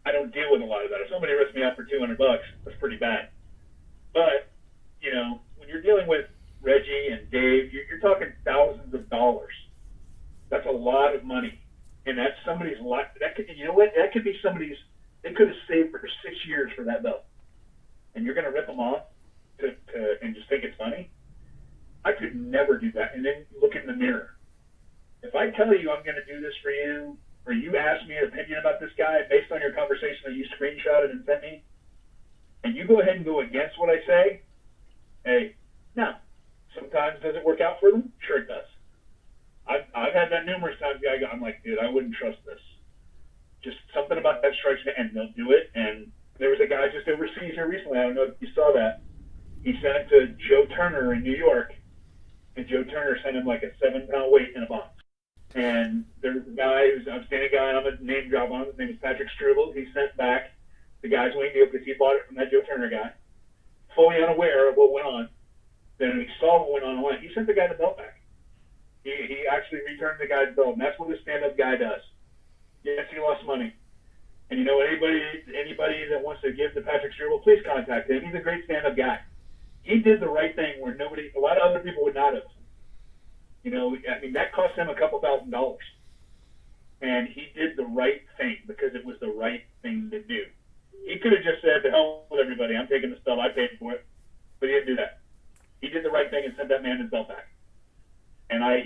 I don't deal with a lot of that. If somebody rips me out for $200, that's pretty bad. But, you know, when you're dealing with Reggie and Dave, you're talking thousands of dollars. That's a lot of money. And that's somebody's life. That could, you know what? That could be somebody's, they could have saved for 6 years for that belt. And you're going to rip them off and just think it's funny? I could never do that. And then look in the mirror. If I tell you I'm going to do this for you, or you ask me an opinion about this guy based on your conversation that you screenshotted and sent me, and you go ahead and go against what I say, hey, no. Sometimes does it work out for them? Sure it does. I've had that numerous times. I'm like, dude, I wouldn't trust this. Just something about that strikes me, and they'll do it. And there was a guy just overseas here recently. I don't know if you saw that. He sent it to Joe Turner in New York, and Joe Turner sent him like a 7-pound weight in a box. And there's a guy who's an outstanding guy, I'm going to name drop on him. His name is Patrick Struble. He sent back the guy's weight deal because he bought it from that Joe Turner guy, fully unaware of what went on. Then when he saw what went on online, he sent the guy the belt back. He actually returned the guy's belt, and that's what a stand-up guy does. Yes, he lost money. And you know, anybody that wants to give to Patrick Struble, please contact him. He's a great stand-up guy. He did the right thing where a lot of other people would not have. You know, I mean, that cost him a couple $1,000. And he did the right thing because it was the right thing to do. He could have just said, to hell with everybody, I'm taking this belt, I paid for it. But he didn't do that. He did the right thing and sent that man his belt back. And I'm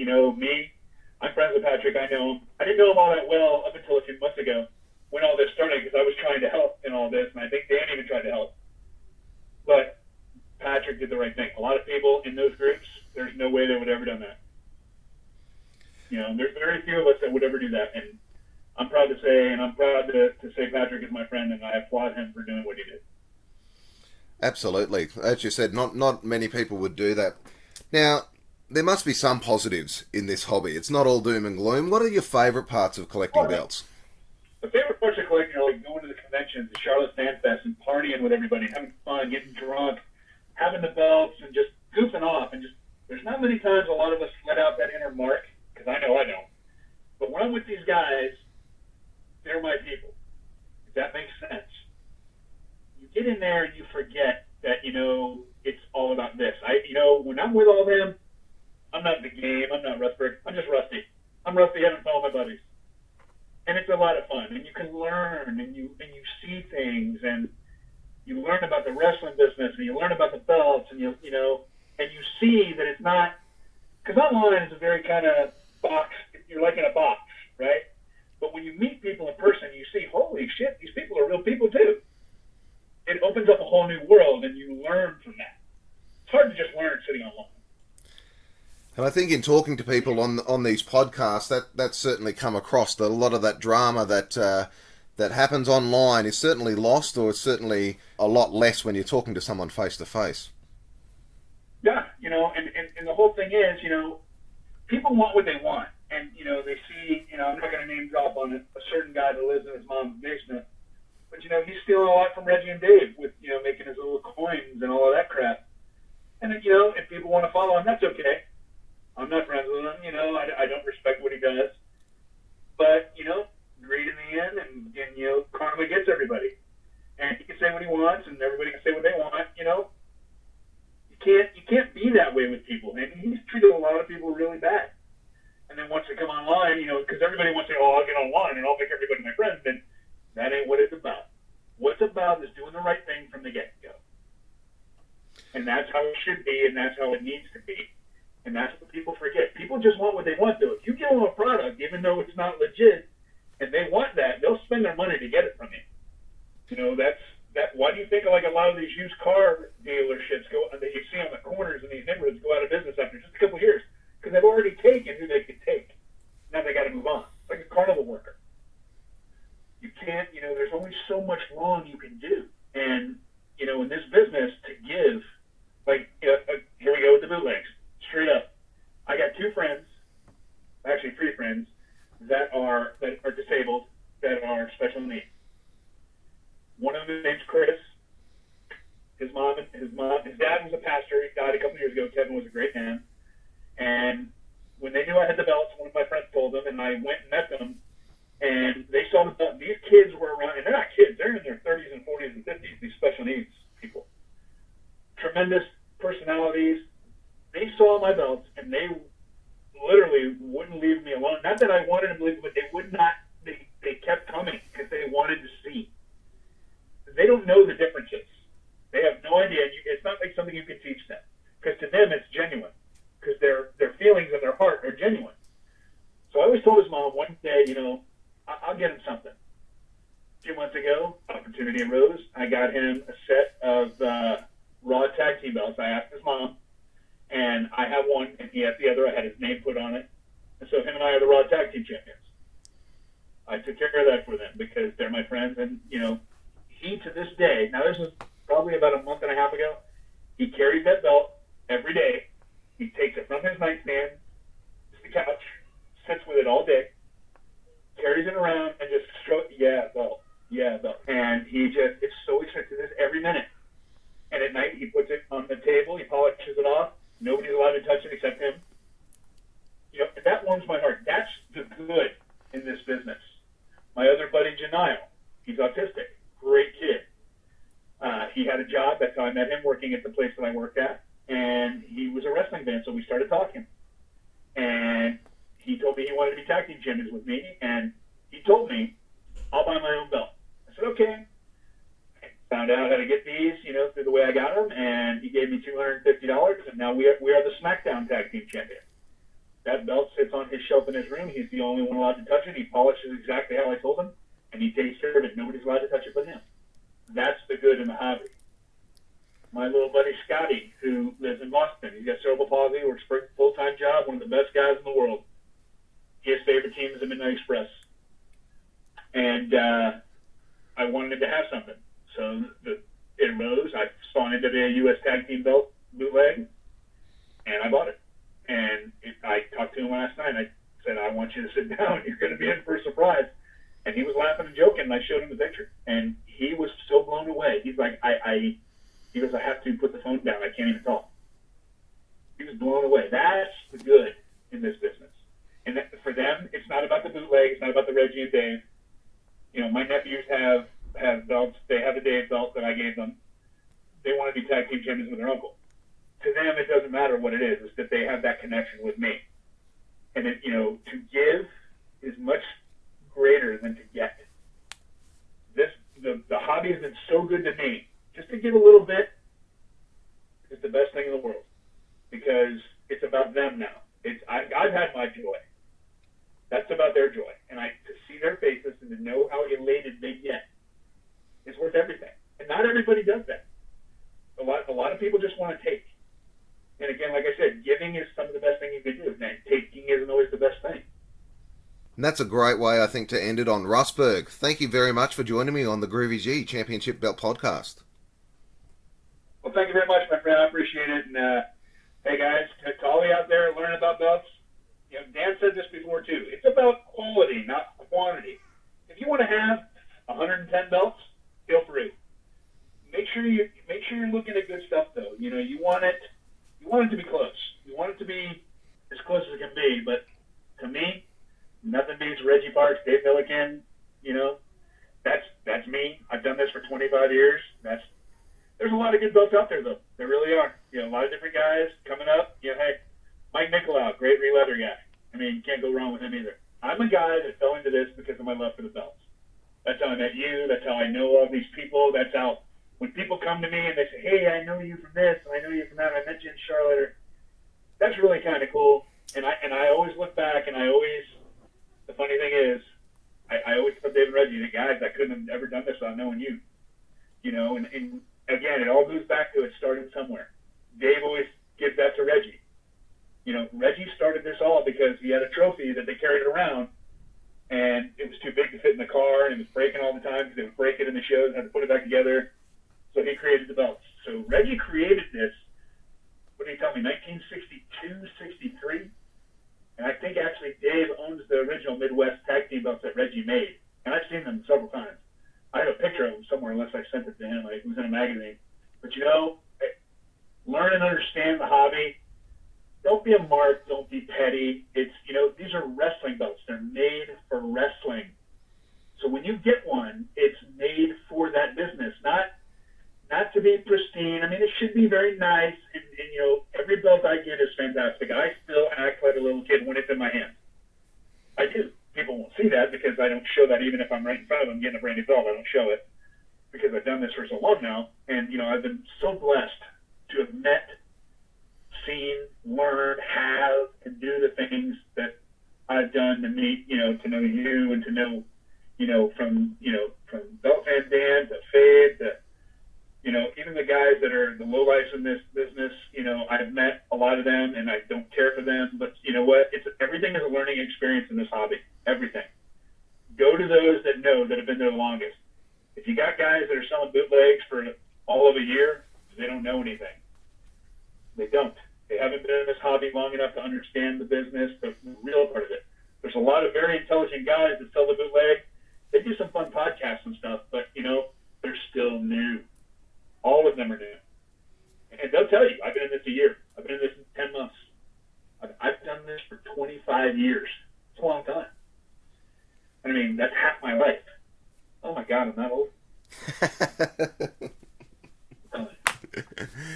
friends with Patrick, I know him. I didn't know him all that well up until a few months ago when all this started because I was trying to help in all this, and I think Dan even tried to help. But Patrick did the right thing. A lot of people in those groups, there's no way they would have ever done that. You know, there's very few of us that would ever do that. And I'm proud to say Patrick is my friend, and I applaud him for doing what he did. Absolutely. As you said, not many people would do that. Now, there must be some positives in this hobby. It's not all doom and gloom. What are your favourite parts of collecting belts? The favorite parts of collecting are like going to the conventions, the Charlotte Fan Fest, and partying with everybody, having fun, getting drunk, having the belts, and just goofing off. And just there's not many times a lot of us let out that inner mark, because I know I don't. But when I'm with these guys, they're my people. If that makes sense. You get in there and you forget that, you know, it's all about this. When I'm with all them, I'm not in the game. I'm not Rustberg. I'm just Rusty. I'm Rusty having fun with my buddies. And it's a lot of fun. And you can learn and you see things and you learn about the wrestling business and you learn about the belts and you see that it's not, because online is a very kind of box. You're like in a box, right? But when you meet people in person, you see, holy shit, these people are real people too. It opens up a whole new world and you learn from that. It's hard to just learn sitting online. And I think in talking to people on these podcasts, that's certainly come across, that a lot of that drama that happens online is certainly lost, or it's certainly a lot less when you're talking to someone face to face. Yeah, and the whole thing is, people want what they want. And, they see, I'm not going to name drop on it, a certain guy that lives in his mom's basement. But, he's stealing a lot from Reggie and Dave with, making his little coins and all of that crap. And, if people want to follow him, that's okay. I'm not friends with him, I don't respect what he does. But, greed in the end, and karma gets everybody. And he can say what he wants, and everybody can say what they want, You can't be that way with people. And he's treated a lot of people really bad. And then once they come online, because everybody wants to say, oh, I'll get online and I'll make everybody my friend, then that ain't what it's about. What it's about is doing the right thing from the get-go. And that's how it should be, and that's how it needs to be. And that's what people forget. People just want what they want, though. If you give them a product, even though it's not legit, and they want that, they'll spend their money to get it from you. Why do you think like a lot of these used car dealerships that you see on the corners in these neighborhoods go out of business after just a couple of years? Because they've already taken who they could take. Now they got to move on. It's like a carnival worker. You can't, there's only so much wrong you can do. And, in this business, to give, here we go with the bootlegs. Straight up. I got three friends that are disabled, that are special needs. One of them is named Chris. His dad was a pastor. He died a couple years ago. Kevin was a great man. And when they knew I had the belts, one of my friends told them, and I went and met them. And they saw the belt. These kids were around, and they're not kids. They're in their 30s and 40s and 50s, these special needs people. Tremendous personalities. They saw my belts, and they literally wouldn't leave me alone. Not that I wanted them to leave, but they would not. They kept coming because they wanted to see. They don't know the differences. They have no idea. It's not like something you can teach them, because to them it's genuine, because their feelings and their heart are genuine. So I always told his mom one day, I'll get him something. A few months ago, opportunity arose. I got him a set of Raw tag team belts. I asked his mom, and I have one, and he has the other. I had his name put on it. And so him and I are the Raw tag team champions. I took care of that for them because they're my friends. And, he to this day, now this was probably about a month and a half ago, he carries that belt every day. He takes it from his nightstand to the couch, sits with it all day, carries it around, and just belt. And he just, it's so excited to this every minute. And at night, he puts it on the table, he polishes it off. Nobody's allowed to touch it except him. That warms my heart. That's the good in this business. My other buddy, Janile, he's autistic. Great kid. He had a job. That's how I met him, working at the place that I worked at. And he was a wrestling fan, so we started talking. And he told me he wanted to be tag team champions with me. And he told me, I'll buy my own belt. I said, okay. Found out how to get these, through the way I got them, and he gave me $250, and now we are the SmackDown Tag Team Champion. That belt sits on his shelf in his room. He's the only one allowed to touch it. He polishes exactly how I told him, and he takes care of it. Nobody's allowed to touch it but him. That's the good in the hobby. My little buddy Scotty, who lives in Boston, he's got cerebral palsy, works for a full-time job, one of the best guys in the world. His favorite team is the Midnight Express. And I wanted to have something. So it arose. I saw an NWA U.S. Tag Team belt bootleg, and I bought it. And I talked to him last night. I said, I want you to sit down. You're going to be in for a surprise. And he was laughing and joking, and I showed him the picture. And he was so blown away. He's like, he goes, I have to put the phone down. I can't even talk. He was blown away. That's the good in this business. And for them, it's not about the bootleg. It's not about the Reggie and Dave. My nephews have belts. They have the Dave belt that I gave them. They want to be tag team champions with their uncle. To them, it doesn't matter what it is. It's that they have that connection with me. And to give is much greater than to get. The hobby has been so good to me. Just to give a little bit is the best thing in the world, because it's about them now. I've had my joy. That's about their joy. And to see their faces and to know how elated they get is worth everything. And not everybody does that. A lot of people just want to take. And again, like I said, giving is some of the best thing you can do. And taking isn't always the best thing. And that's a great way, I think, to end it on. Russberg, thank you very much for joining me on the Groovy G Championship Belt Podcast. Well, thank you very much, my friend. I appreciate it. And hey, guys, to all you out there learning about belts, Dan said this before, too. It's about quality, not quantity. If you want to have 110 belts, feel free. Make sure you're looking at good stuff, though. You want it to be close. You want it to be as close as it can be. But to me, nothing beats Reggie Parks, Dave Milliken. That's me. I've done this for 25 years. There's a lot of good belts out there, though. There really are. A lot of different guys coming up. Hey, Mike Nicolau, great re-leather guy. You can't go wrong with him either. I'm a guy that fell into this because of my love for the belts. That's how I met you. That's how I know all these people. That's how, when people come to me and they say, hey, I know you from this, and I know you from that, I met you in Charlotte. That's really kind of cool. And I always look back, and the funny thing is, I always tell Dave and Reggie, the guys, I couldn't have ever done this without knowing you. And again, it all goes back to it started somewhere. Dave always gives that to Reggie. Reggie started this all because he had a trophy that they carried around, and it was too big to fit in the car, and it was breaking all the time because they would break it in the shows and had to put it back together. So he created the belts. So Reggie created this, what did he tell me, 1962, 63? And I think actually Dave owns the original Midwest tag team belts that Reggie made. And I've seen them several times. I have a picture of them somewhere unless I sent it to him. It was in a magazine. But learn and understand the hobby. Don't be a mark. Don't be petty. These are wrestling belts. They're made for wrestling. So when you get one, it's made for that business, not to be pristine. I mean, it should be very nice, and every belt I get is fantastic. I still act like a little kid when it's in my hand. I do. People won't see that because I don't show that. Even if I'm right in front of them getting a brand new belt, I don't show it because I've done this for so long now. And, I've been so blessed to have met, seen, learned, have, and do the things that I've done to meet, to know you and to know, from Belt Van Dan to Fade to, even the guys that are the lowlifes in this business, I've met a lot of them and I don't care for them, but you know what? Everything is a learning experience in this hobby. Everything. Go to those that know, that have been there the longest. If you got guys that are selling bootlegs for all of a year, they don't know anything. They don't. They haven't been in this hobby long enough to understand the business, the real part of it. There's a lot of very intelligent guys that sell the bootleg. They do some fun podcasts and stuff, but, they're still new. All of them are new. And they'll tell you, I've been in this a year. I've been in this 10 months. I've done this for 25 years. It's a long time. I mean, that's half my life. Oh my God, I'm that old.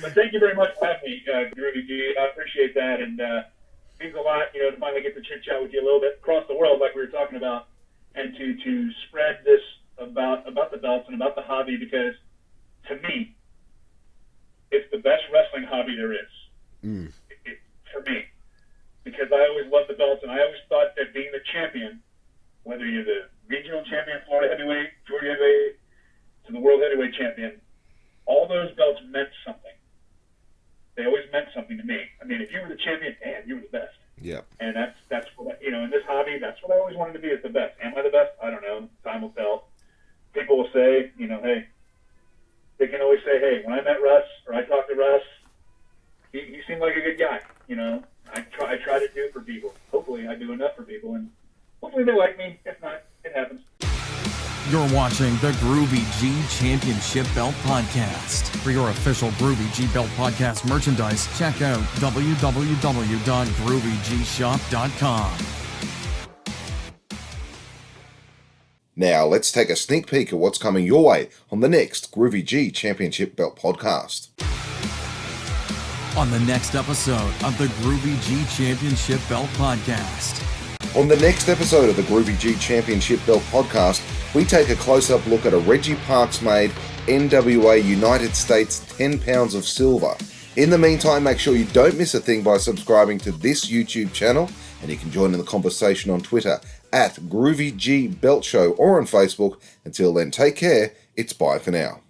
But thank you very much for having me, Groovy G. I appreciate that, and it means a lot, to finally get to chit chat with you a little bit across the world, like we were talking about, and to spread this about the belts and about the hobby, because to me, it's the best wrestling hobby there is. For me, because I always loved the belts, and I always thought that being the champion, whether you're the regional champion, Florida heavyweight, Georgia heavyweight, to the world heavyweight champion, all those belts meant something. They always meant something to me. I mean, if you were the champion, man, you were the best. Yeah. And that's what, in this hobby, that's what I always wanted to be, is the best. Am I the best? I don't know. Time will tell. People will say, hey, they can always say, hey, when I met Russ, or I talked to Russ, he seemed like a good guy. I try to do for people. Hopefully I do enough for people, and hopefully they like me. If not, it happens. You're watching the Groovy G Championship Belt Podcast. For your official Groovy G Belt Podcast merchandise, check out www.groovyGshop.com. Now let's take a sneak peek at what's coming your way on the next Groovy G Championship Belt Podcast. On the next episode of the Groovy G Championship Belt Podcast. On the next episode of the Groovy G Championship Belt Podcast, we take a close-up look at a Reggie Parks-made NWA United States 10 pounds of silver. In the meantime, make sure you don't miss a thing by subscribing to this YouTube channel, and you can join in the conversation on Twitter at Groovy G Belt Show or on Facebook. Until then, take care. It's bye for now.